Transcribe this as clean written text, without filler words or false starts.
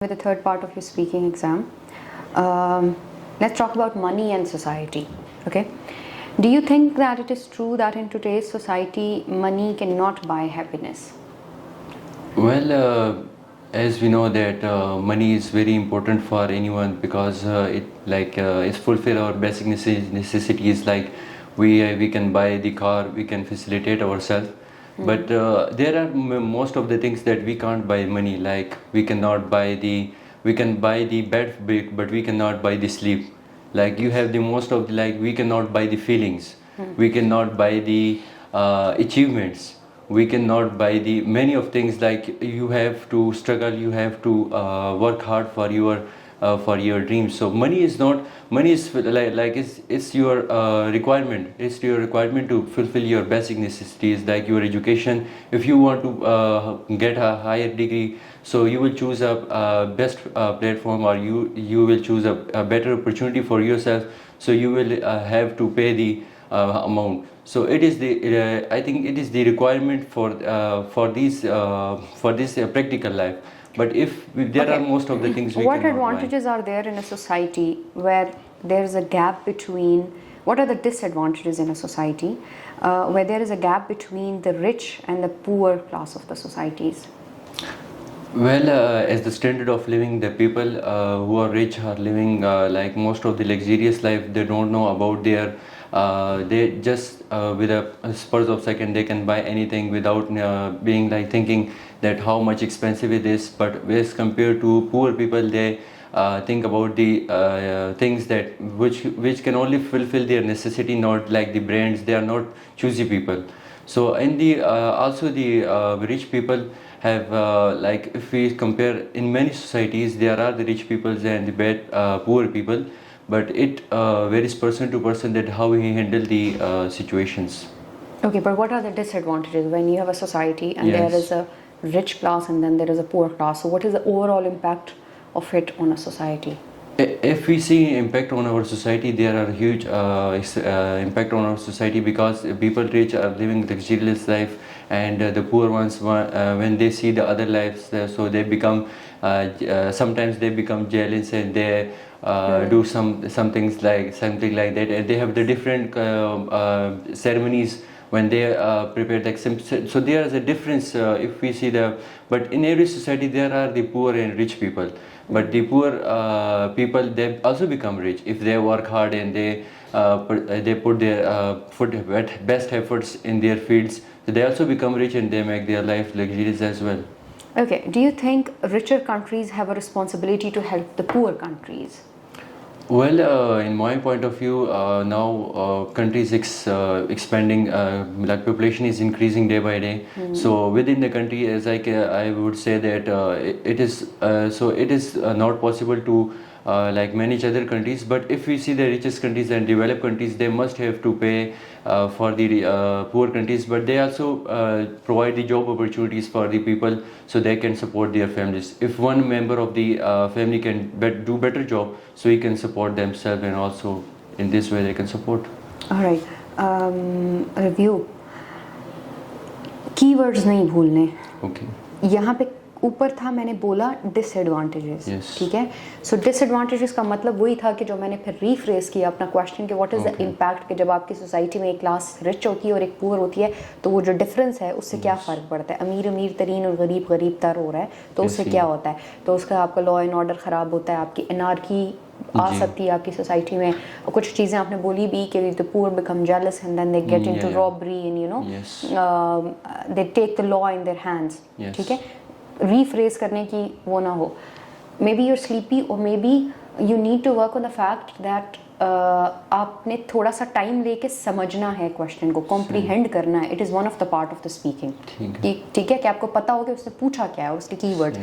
With the third part of your speaking exam. Let's talk about money and society. Okay. Do you think that it is true that in today's society, money cannot buy happiness? Well, as we know that money is very important for anyone because it fulfill our basic necessities like we can buy the car, we can facilitate ourselves. But there are most of the things that we can't buy money. Like we can buy the bed, but we cannot buy the sleep. Like you have the most of the, like we cannot buy the feelings, we cannot buy the achievements, we cannot buy the many of things. Like you have to struggle, you have to work hard for your dreams. So money is not, money is like it's your requirement, it's your requirement to fulfill your basic necessities like your education. If you want to get a higher degree, so you will choose a best platform, or you will choose a better opportunity for yourself, so you will have to pay the amount. So it is the I think it is the requirement for this practical life. But if there Okay. are most of the things we What cannot buy. advantages are there in a society where there is a gap between, what are the disadvantages in a society where there is a gap between the rich and the poor class of the societies? Well, as the standard of living, the people who are rich are living like most of the luxurious life. They don't know about their, they just with a spurs of second they can buy anything without being like thinking that how much expensive it is. But as compared to poor people, they think about the things that which can only fulfill their necessity, not like the brands. They are not choosy people. So in the also the rich people have like if we compare in many societies, there are the rich people and the bad poor people, but it varies person to person that how he handle the situations. Okay, but what are the disadvantages when you have a society and Yes. there is a rich class and then there is a poor class? So what is the overall impact of it on a society? If we see impact on our society, there are huge impact on our society because people rich are living luxurious life, and the poor ones when they see the other lives, so they become sometimes they become jealous, and they do some things like something like that, and they have the different ceremonies when they prepare the exam. So there is a difference if we see the, but in every society there are the poor and rich people. But the poor people, they also become rich if they work hard and they put their best efforts in their fields. So they also become rich and they make their life luxurious as well. Okay, do you think richer countries have a responsibility to help the poor countries? Well, in my point of view, now countries expanding, like population is increasing day by day. So within the country, as I would say that it is not possible to like manage other countries. But if we see the richest countries and developed countries, they must have to pay for the poor countries, but they also provide the job opportunities for the people so they can support their families. If one member of the family can do better job, so he can support themselves, and also in this way they can support. All right, review. Keywords नहीं भूलने. Okay. यहाँ पे ऊपर था, मैंने बोला disadvantages. Yes. ठीक है. सो डिसएडवांटेजेस का मतलब वही था कि जो मैंने फिर रीफ्रेस किया अपना क्वेश्चन कि व्हाट इज द इम्पैक्ट, कि जब आपकी सोसाइटी में एक क्लास रिच होती है और एक पुअर होती है, तो वो जो डिफरेंस है उससे क्या फ़र्क पड़ता है. अमीर अमीर तरीन और गरीब गरीब तर हो रहा है, तो उससे क्या होता है. तो उसका आपका लॉ एंड ऑर्डर ख़राब होता है, आपकी एनार्की आ सकती है आपकी सोसाइटी में. कुछ चीज़ें आपने बोली भी कि the poor become jealous and then they get into robbery and you know they take the law in their hands. ठीक है. रीफ्रेज करने की वो ना हो. मे बी यूर स्लीपी और maybe you need to work on the fact that आपने थोड़ा सा टाइम लेके समझना है क्वेश्चन को, कॉम्प्रीहेंड करना है. It is one of the part of the speaking. ठीक है कि आपको पता हो कि उसने पूछा क्या है और उसके कीवर्ड.